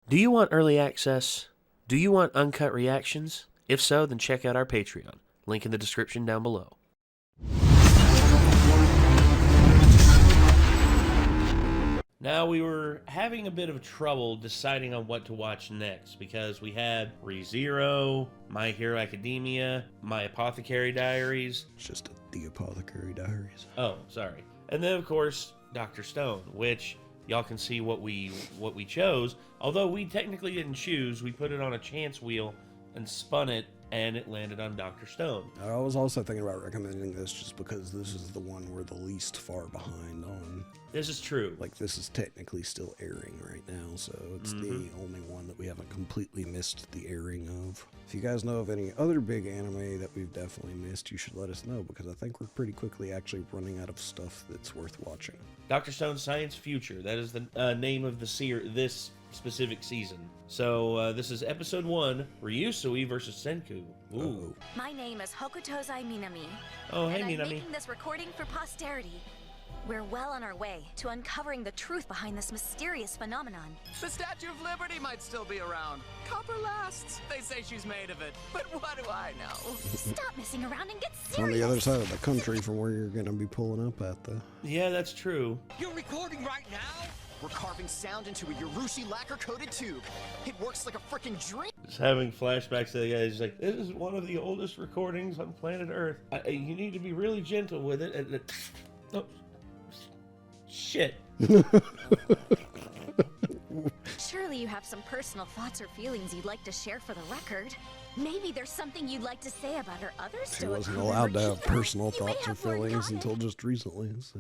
Do you want early access? Do you want uncut reactions? If so, then check out our Patreon. Link in the description down below. Now, we were having a bit of trouble deciding on what to watch next because we had ReZero, My Hero Academia, My Apothecary Diaries. It's just The Apothecary Diaries. Oh, sorry. And then, of course, Dr. Stone, which y'all can see what we chose. Although we technically didn't choose, we put it on a chance wheel and spun it, and it landed on Dr. Stone. I was also thinking about recommending this just because this is the one we're the least far behind on. This is true. Like, this is technically still airing right now, so it's the only one that we haven't completely missed the airing of. If you guys know of any other big anime that we've definitely missed, you should let us know, because I think we're pretty quickly actually running out of stuff that's worth watching. Dr. Stone's Science Future. That is the name of the this specific season. So this is episode 1, Ryusui versus Senku. Ooh. My name is Hokutozai Minami. Oh, hey, and I'm Minami. making this recording for posterity. We're well on our way to uncovering the truth behind this mysterious phenomenon. The Statue of Liberty might still be around. Copper lasts. They say she's made of it. But what do I know? Stop messing around and get It's on serious! the other side of the country from where you're going to be pulling up at, though. Yeah, that's true. You're recording right now? We're carving sound into a Ryusui lacquer-coated tube. It works like a freaking dream. Just having flashbacks to the guy. He's like, this is one of the oldest recordings on planet Earth. You need to be really gentle with it. Oh, shit. Surely you have some personal thoughts or feelings you'd like to share for the record. Maybe there's something you'd like to say about our other She stoic wasn't crew allowed to member, have Chico. personal You may thoughts or have more in feelings common. until just recently, so.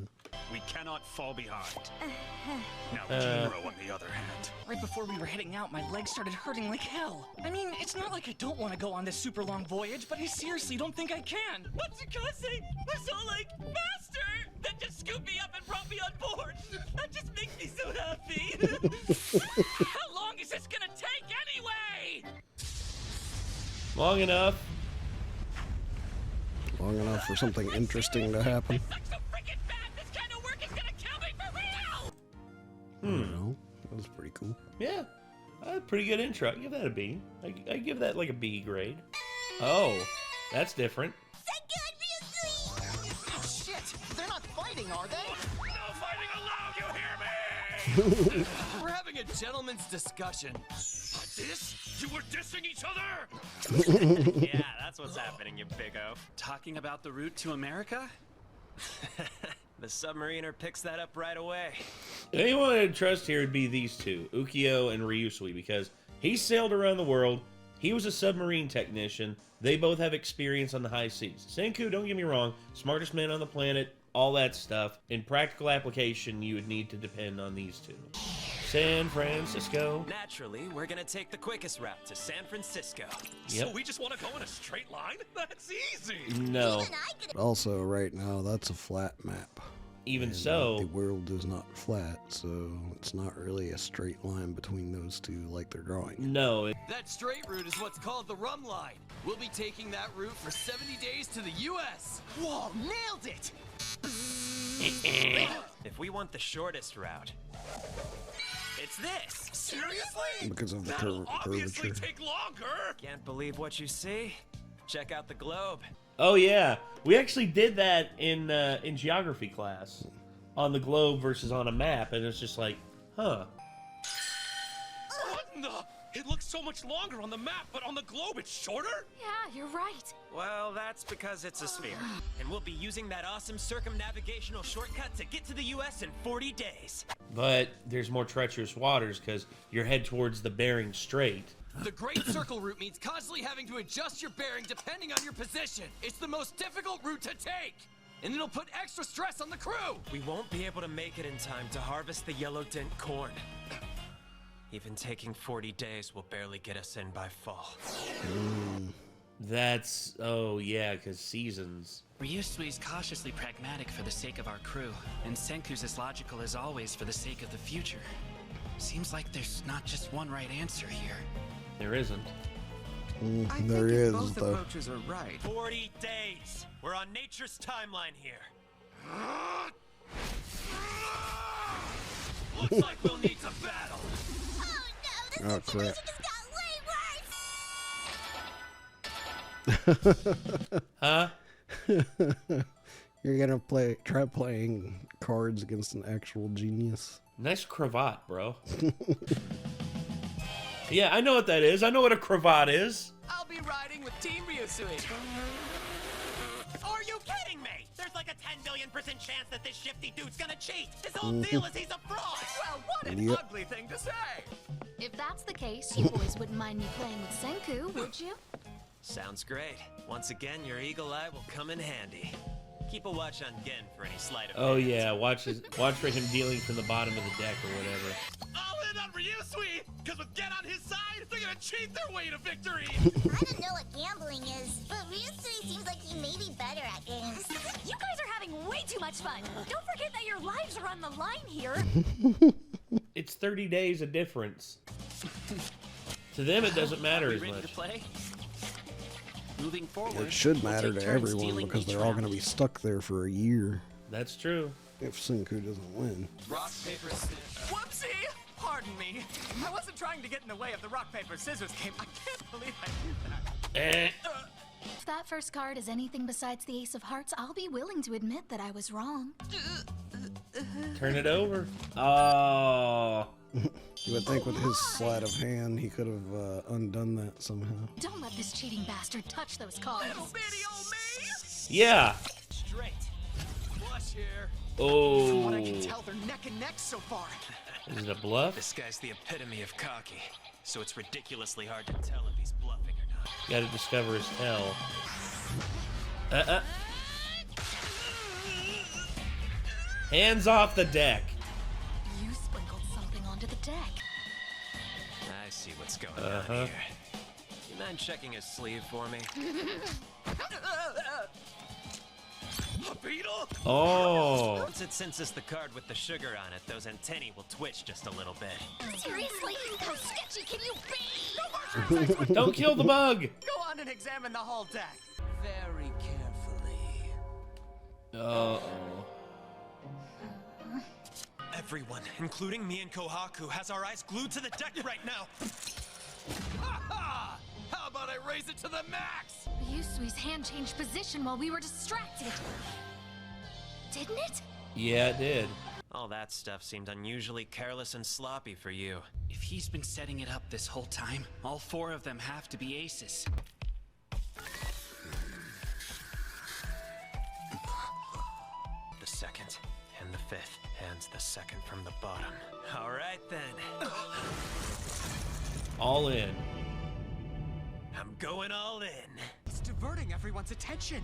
We cannot fall behind. Now, Uh. Jiro, on the other hand. Right before we were heading out, my legs started hurting like hell. I mean, it's not like I don't want to go on this super long voyage, but I seriously don't think I can. What's Tsukase was all like, Master! Then just scooped me up and brought me on board. That just makes me so happy. How long is this gonna take anyway? Long enough. Long enough for something interesting to happen. This sucks so freaking bad. This kind of work is gonna kill me for real. I don't know. That was pretty cool. Yeah. Pretty good intro. I give that a B. I give that like a B grade. Oh, that's different. Oh, shit! They're not fighting, are they? No fighting allowed, you hear me? We're having a gentleman's discussion. This? You were dissing each other? Yeah, that's what's happening, you big O. Talking about the route to America? The submariner picks that up right away. Anyone I'd trust here would be these two, Ukyo and Ryusui, because he sailed around the world. He was a submarine technician. They both have experience on the high seas. Senku, don't get me wrong, smartest man on the planet, all that stuff. In practical application, you would need to depend on these two. San Francisco. Naturally, we're gonna take the quickest route to San Francisco. Yep. So we just want to go in a straight line? That's easy. No. Also, right now, that's a flat map. Even And so, the world is not flat, so it's not really a straight line between those two like they're drawing. no. That straight route is what's called the rum line. We'll be taking that route for 70 days to the U.S. Whoa, nailed it! If we want the shortest route, it's this. Seriously? Because of the That'll obviously curvature. take longer. Can't believe what you see? Check out the globe. Oh yeah, we actually did that in geography class on the globe versus on a map, and it's just like, huh? What in the? It looks so much longer on the map, but on the globe it's shorter? Yeah, you're right. Well, that's because it's a sphere. And we'll be using that awesome circumnavigational shortcut to get to the US in 40 days. But there's more treacherous waters because you're head towards the Bering Strait. The Great Circle route means constantly having to adjust your bearing depending on your position. It's the most difficult route to take, and it'll put extra stress on the crew. We won't be able to make it in time to harvest the yellow dent corn. Even taking 40 days will barely get us in by fall. That's, oh yeah, because seasons. Ryusui's cautiously pragmatic for the sake of our crew, and Senku's as logical as always for the sake of the future. Seems like there's not just one right answer here. There isn't. There is, both though. approaches are right. 40 days! We're on nature's timeline here. Looks like we'll need to battle. Oh no, Oh crap. Huh? You're gonna try playing cards against an actual genius. Nice cravat, bro. Yeah, I know what that is. I know what a cravat is. I'll be riding with Team Ryusui. Are you kidding me? There's like a 10 billion% chance that this shifty dude's gonna cheat. His whole deal is he's a fraud. Well, what an Yep. ugly thing to say. If that's the case, you boys wouldn't mind me playing with Senku, would you? Sounds great. Once again, your eagle eye will come in handy. Keep a watch on Gen for any sleight of Oh hand. yeah, watch for him dealing from the bottom of the deck or whatever. All in on Ryusui! Because with Gen on his side, they're gonna cheat their way to victory! I don't know what gambling is, but Ryusui seems like he may be better at games. You guys are having way too much fun. Don't forget that your lives are on the line here. It's 30 days of difference. To them, it doesn't matter Are we as ready to much. play? Moving forward, It should we'll matter take to turns everyone stealing because each they're all round. gonna be stuck there for a year That's true. if Senku doesn't win. Rock, paper, scissors. Whoopsie! Pardon me. I wasn't trying to get in the way of the rock, paper, scissors game. I can't believe I did that. If that first card is anything besides the Ace of Hearts, I'll be willing to admit that I was wrong. Turn it over. Oh. You would think with his sleight of hand, he could have undone that somehow. Don't let this cheating bastard touch those cards. Little bitty old me! Yeah. Straight. Flush here. Oh. From what I can tell, they're neck and neck so far. Is it a bluff? This guy's the epitome of cocky, so it's ridiculously hard to tell if he's bluffing or not. Got to discover his tell. Hands off the deck. You sprinkled something onto the deck. I see what's going on here. You mind checking his sleeve for me? A beetle? Oh. Once it senses the card with the sugar on it, those antennae will twitch just a little bit. Seriously? How sketchy can you be? Don't kill the bug. Go on and examine the whole deck. Very carefully. Uh-oh. Everyone, including me and Kohaku, has our eyes glued to the deck right now. Ha ha! How about I raise it to the max? Ryusui's hand changed position while we were distracted. Didn't it? Yeah, it did. All that stuff seemed unusually careless and sloppy for you. If he's been setting it up this whole time, all 4 of them have to be aces. The second and the fifth hands the second from the bottom. All right then. All in. I'm going all in. It's diverting everyone's attention.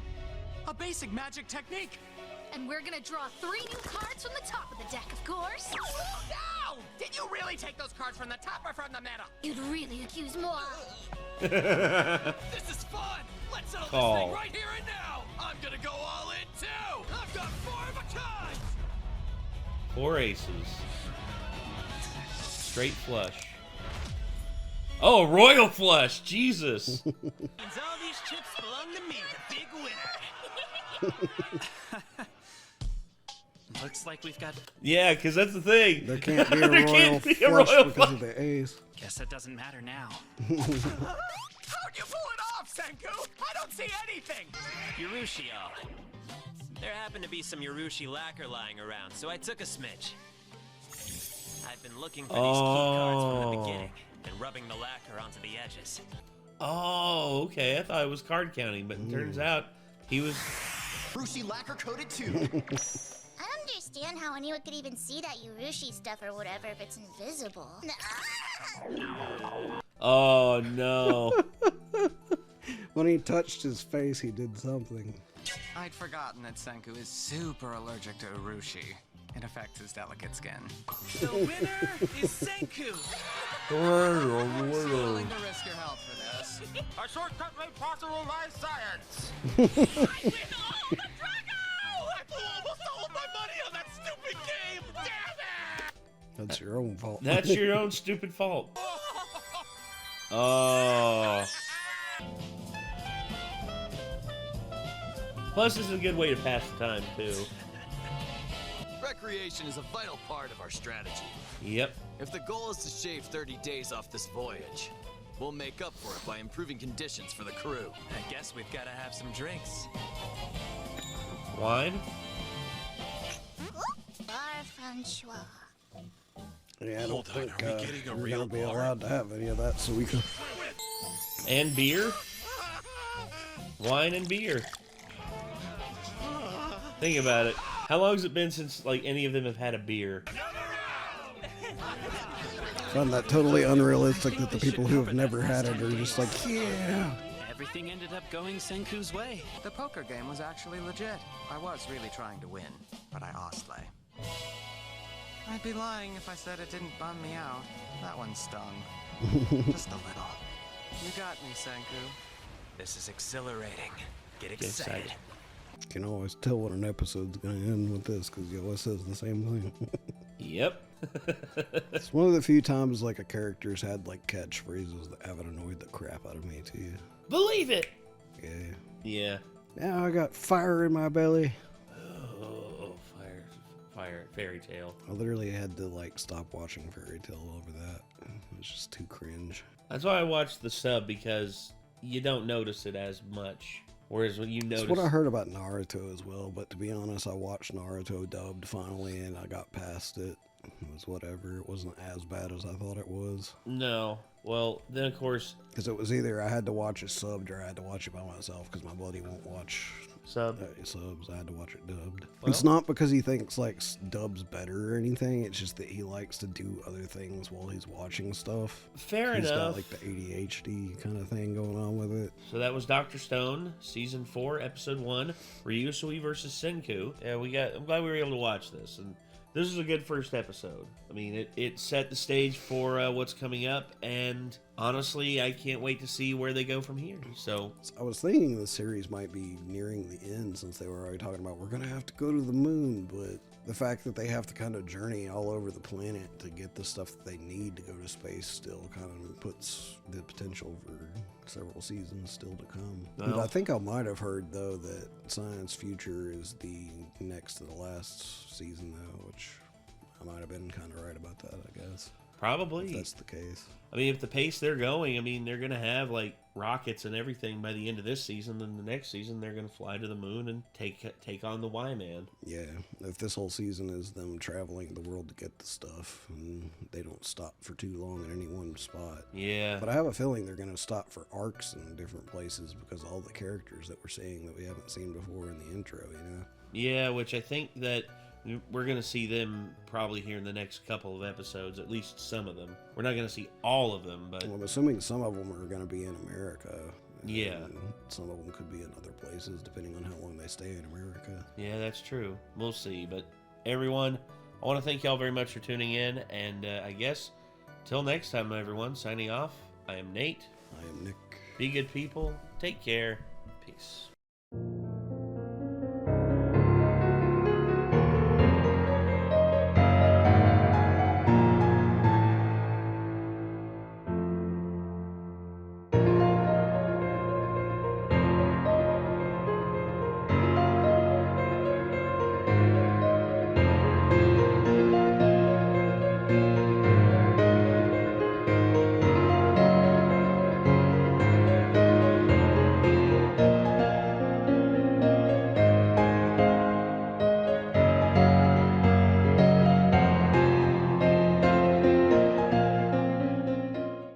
A basic magic technique. And we're gonna draw 3 new cards from the top of the deck, of course. No! Did you really take those cards from the top or from the middle? You'd really accuse moi. This is fun! Let's settle Call. this thing right here and now! I'm gonna go all in too! I've got 4 of a kind! 4 aces. Straight flush. Oh, royal flush. Jesus. Means all these chips belong to me, the big winner. Looks like we've got... Yeah, because that's the thing. There can't be a There royal can't be a flush royal because flush. of the ace. Guess that doesn't matter now. How'd you pull it off, Senku? I don't see anything! Yurushi all. There happened to be some Yurushi lacquer lying around, so I took a smidge. I've been looking for these key cards from the beginning and rubbing the lacquer onto the edges. Oh, okay. I thought it was card counting, but it turns out he was... Ryusui lacquer coated too. I don't understand how anyone could even see that Yurushi stuff or whatever if it's invisible. Oh, no. When he touched his face, he did something. I'd forgotten that Senku is super allergic to Urushi. It affects his delicate skin. The winner is Senku! Willing to risk your health for this. A shortcut made possible by science! I win all the Drago! I blew almost all of my money on that stupid game! Damn it! That's your own fault. That's your own stupid fault. Oh. Plus, this is a good way to pass the time, too. creation is a vital part of our strategy. Yep. If the goal is to shave 30 days off this voyage, we'll make up for it by improving conditions for the crew. I guess we've got to have some drinks. Wine? Bar Francois. Yeah, I don't Hold on, think are we getting a we're real gonna be bar? allowed to have any of that, so we can. And beer? Wine and beer. Think about it. How long has it been since like any of them have had a beer? I find that totally unrealistic that the people who have never had it are just like, yeah. Everything ended up going Senku's way. The poker game was actually legit. I was really trying to win, but I honestly. I'd be lying if I said it didn't bum me out. That one stung. Just a little. You got me, Senku. This is exhilarating. Get Get excited. excited. You can always tell when an episode's gonna end with this because he always says the same thing. Yep. It's one of the few times like a character's had like catchphrases that haven't annoyed the crap out of me too. Believe it. Yeah. Yeah. Now I got fire in my belly. Oh, fire, fairy tale. I literally had to like stop watching Fairy Tail over that. It was just too cringe. That's why I watched the sub, because you don't notice it as much. Whereas when you notice, That's what I heard about Naruto as well, but to be honest, I watched Naruto dubbed finally and I got past it. It was whatever. It wasn't as bad as I thought it was. No. Well, then of course, Because it was either I had to watch it subbed or I had to watch it by myself because my buddy won't watch sub. subs. I had to watch it dubbed. Well- It's not because he thinks like dubs better or anything. It's just that he likes to do other things while he's watching stuff. Fair He's enough. got like the ADHD kind of thing going on with it. So that was Dr. Stone, season 4, episode 1, Ryusui versus Senku. Yeah, I'm glad we were able to watch this, and this is a good first episode. I mean, it set the stage for what's coming up, and honestly, I can't wait to see where they go from here. So I was thinking the series might be nearing the end since they were already talking about we're going to have to go to the moon, but the fact that they have to kind of journey all over the planet to get the stuff that they need to go to space still kind of puts the potential for several seasons still to come. And I think I might have heard though that Science Future is the next to the last season though, which I might have been kind of right about that, I guess. probably. If that's the case. I mean, if the pace they're going, I mean, they're going to have like rockets and everything by the end of this season. Then the next season, they're going to fly to the moon and take on the Y-Man. Yeah, if this whole season is them traveling the world to get the stuff, and they don't stop for too long in any one spot. Yeah. But I have a feeling they're going to stop for arcs in different places because all the characters that we're seeing that we haven't seen before in the intro, you know? Yeah, which I think that we're going to see them probably here in the next couple of episodes, at least some of them. We're not going to see all of them, but Well, I'm assuming some of them are going to be in America. Yeah. And some of them could be in other places depending on how long they stay in America. yeah, that's true. We'll see. But everyone, I want to thank y'all very much for tuning in, and I guess till next time, everyone, signing off. I am Nate. I am Nick. Be good people. Take care. Peace.